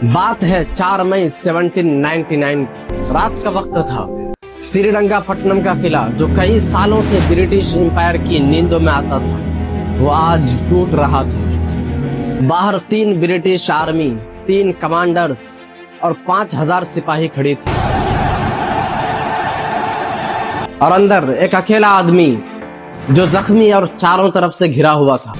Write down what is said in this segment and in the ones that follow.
बात है 4 मई 1799। रात का वक्त था। श्रीरंगापट्टनम का किला जो कई सालों से ब्रिटिश एम्पायर की नींदों में आता था, वो आज टूट रहा था। बाहर 3 ब्रिटिश आर्मी, 3 कमांडर्स और 5000 सिपाही खड़ी थी, और अंदर एक अकेला आदमी जो जख्मी और चारों तरफ से घिरा हुआ था।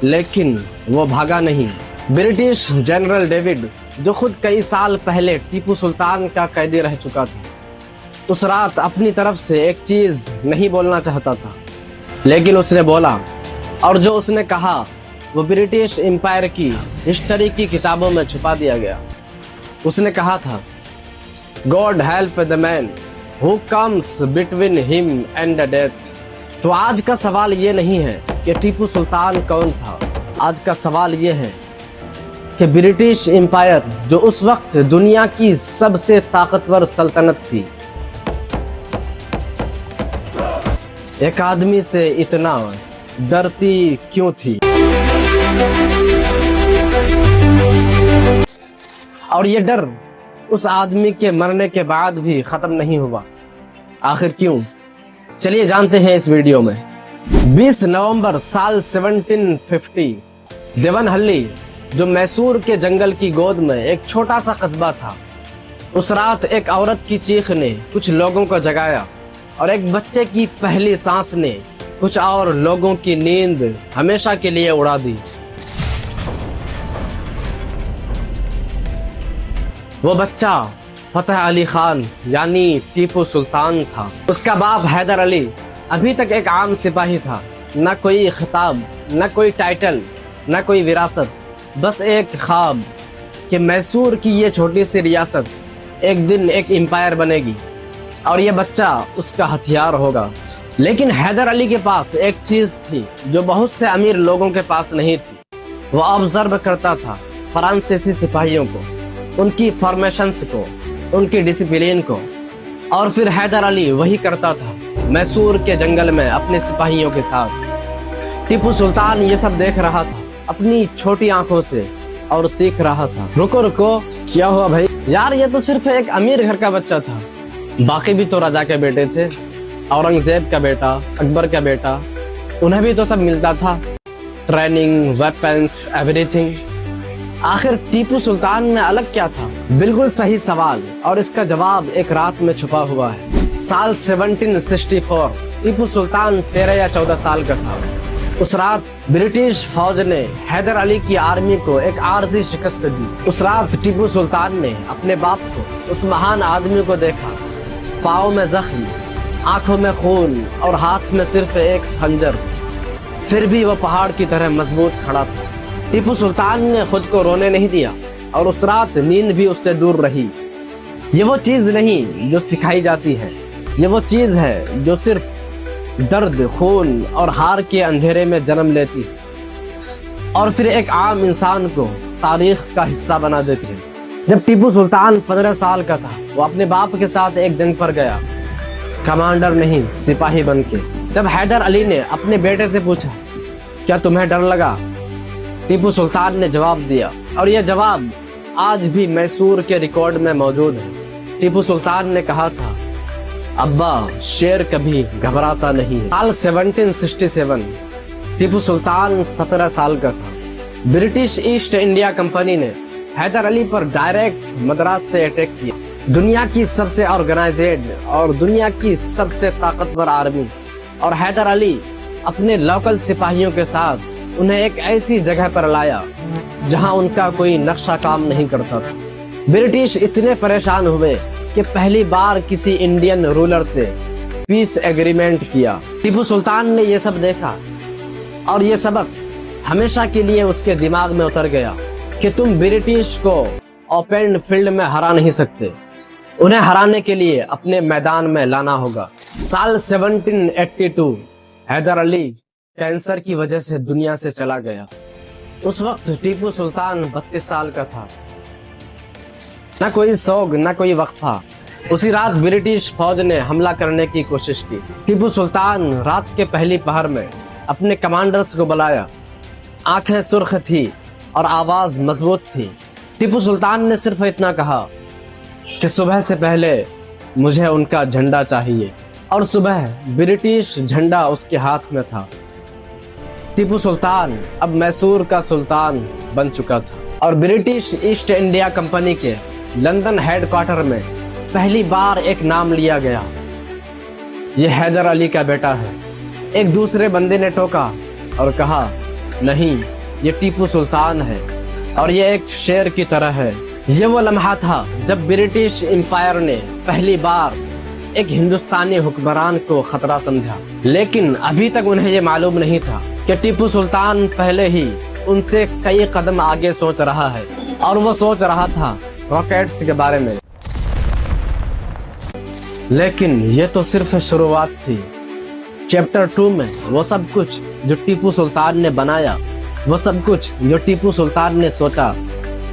लेकिन वो भागा नहीं। ब्रिटिश जनरल डेविड, जो खुद कई साल पहले टीपू सुल्तान का कैदी रह चुका था, उस रात अपनी तरफ से एक चीज नहीं बोलना चाहता था, लेकिन उसने बोला, और जो उसने कहा वो ब्रिटिश एम्पायर की हिस्ट्री की किताबों में छुपा दिया गया। उसने कहा था, God help the man who comes between him and the death. तो आज का सवाल ये नहीं है कि टीपू सुल्तान कौन था, आज का सवाल ये है कि ब्रिटिश एम्पायर जो उस वक्त दुनिया की सबसे ताकतवर सल्तनत थी, एक आदमी से इतना डरती क्यों थी। और ये डर उस आदमी के मरने के बाद भी खत्म नहीं हुआ। आखिर क्यों? चलिए जानते हैं इस वीडियो में। 20 नवंबर साल 1750, देवनहल्ली जो मैसूर के जंगल की गोद में एक छोटा सा कस्बा था, उस रात एक औरत की चीख ने कुछ लोगों को जगाया, और एक बच्चे की पहली सांस ने कुछ और लोगों की नींद हमेशा के लिए उड़ा दी। वो बच्चा फतेह अली खान यानी टीपू सुल्तान था। उसका बाप हैदर अली अभी तक एक आम सिपाही था। न कोई खिताब, न कोई टाइटल, न कोई विरासत, बस एक ख्वाब कि मैसूर की ये छोटी सी रियासत एक दिन एक एम्पायर बनेगी और ये बच्चा उसका हथियार होगा। लेकिन हैदर अली के पास एक चीज थी जो बहुत से अमीर लोगों के पास नहीं थी। वो ऑब्जर्व करता था फ्रांसीसी सिपाहियों को, उनकी फॉर्मेशंस को, उनकी डिसिप्लिन को, और फिर हैदर अली वही करता था मैसूर के जंगल में अपने सिपाहियों के साथ। टीपू सुल्तान ये सब देख रहा था अपनी छोटी आंखों से और सीख रहा था। रुको रुको, क्या हुआ भाई? यार ये तो सिर्फ एक अमीर घर का बच्चा था, बाकी भी तो राजा के बेटे थे, औरंगजेब का बेटा, अकबर का बेटा, उन्हें भी तो सब मिलता था, ट्रेनिंग, वेपन्स, एवरीथिंग। आखिर टीपू सुल्तान में अलग क्या था? बिल्कुल सही सवाल, और इसका जवाब एक रात में छुपा हुआ है। साल 1764, टीपू सुल्तान 13 या 14 साल का था। उस रात ब्रिटिश फौज ने हैदर अली की आर्मी को एक आरजी शिकस्त दी। उस रात टीपू सुल्तान ने अपने बाप को, उस महान आदमी को देखा, पाँव में जख्म, आंखों में खून और हाथ में सिर्फ एक खंजर। फिर भी वो पहाड़ की तरह मजबूत खड़ा था। टीपू सुल्तान ने खुद को रोने नहीं दिया, और उस रात नींद भी उससे दूर रही। ये वो चीज नहीं जो सिखाई जाती है, ये वो चीज है जो सिर्फ दर्द, खून और हार के अंधेरे में जन्म लेती है और फिर एक आम इंसान को तारीख का हिस्सा बना देती है। जब टीपू सुल्तान 15 साल का था, वो अपने बाप के साथ एक जंग पर गया, कमांडर नहीं, सिपाही बनके। जब हैदर अली ने अपने बेटे से पूछा, क्या तुम्हें डर लगा? टीपू सुल्तान ने जवाब दिया, और यह जवाब आज भी मैसूर के रिकॉर्ड में मौजूद है। टीपू सुल्तान ने कहा था, अब्बा, शेर कभी घबराता नहीं। साल 1767, टीपू सुल्तान 17 साल का था। ब्रिटिश ईस्ट इंडिया कंपनी ने हैदर अली पर डायरेक्ट मद्रास से अटैक किया। दुनिया की सबसे ऑर्गेनाइज्ड और दुनिया की सबसे ताकतवर आर्मी, और हैदर अली अपने लोकल सिपाहियों के साथ उन्हें एक ऐसी जगह पर लाया जहां उनका कोई नक्शा काम नहीं करता था। ब्रिटिश इतने परेशान हुए कि पहली बार किसी इंडियन रूलर से पीस एग्रीमेंट किया। टीपू सुल्तान ने यह सब देखा, और यह सबक हमेशा के लिए उसके दिमाग में उतर गया कि तुम ब्रिटिश को ओपन फील्ड में हरा नहीं सकते, उन्हें हराने के लिए अपने मैदान में लाना होगा। साल 1782, हैदर अली कैंसर की वजह से दुनिया से चला गया। उस वक्त टीपू सुल्तान 32 साल का था। न कोई सोग, न कोई वक्फा। उसी रात ब्रिटिश फौज ने हमला करने की कोशिश की। टीपू सुल्तान रात के पहली पहर में अपने कमांडर्स को बुलाया। आंखें सुर्ख थी और आवाज मजबूत थी। टीपू सुल्तान ने सिर्फ इतना कहा कि सुबह से पहले मुझे उनका झंडा चाहिए, और सुबह ब्रिटिश झंडा उसके हाथ में था। टीपू सुल्तान अब मैसूर का सुल्तान बन चुका था और ब्रिटिश ईस्ट इंडिया कंपनी के लंदन हेडक्वार्टर में पहली बार एक नाम लिया गया। यह हैदर अली का बेटा है। एक दूसरे बंदे ने टोका और कहा, नहीं, ये टीपू सुल्तान है और ये एक शेर की तरह है। ये वो लम्हा था जब ब्रिटिश एम्पायर ने पहली बार एक हिंदुस्तानी हुक्मरान को खतरा समझा, लेकिन अभी तक उन्हें ये मालूम नहीं था कि टीपू सुल्तान पहले ही उनसे कई कदम आगे सोच रहा है, और वो सोच रहा था रॉकेट्स के बारे में। लेकिन ये तो सिर्फ शुरुआत थी। चैप्टर 2 में वो सब कुछ जो टीपू सुल्तान ने बनाया, वो सब कुछ जो टीपू सुल्तान ने सोचा,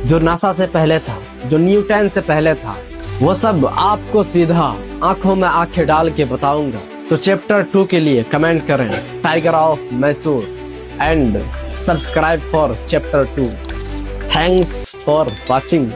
जो नासा से पहले था, जो न्यूटन से पहले था, वो सब आपको सीधा आंखों में आंखें डाल के बताऊंगा। तो चैप्टर 2 के लिए कमेंट करें tiger of Mysore and subscribe for chapter 2। Thanks for watching.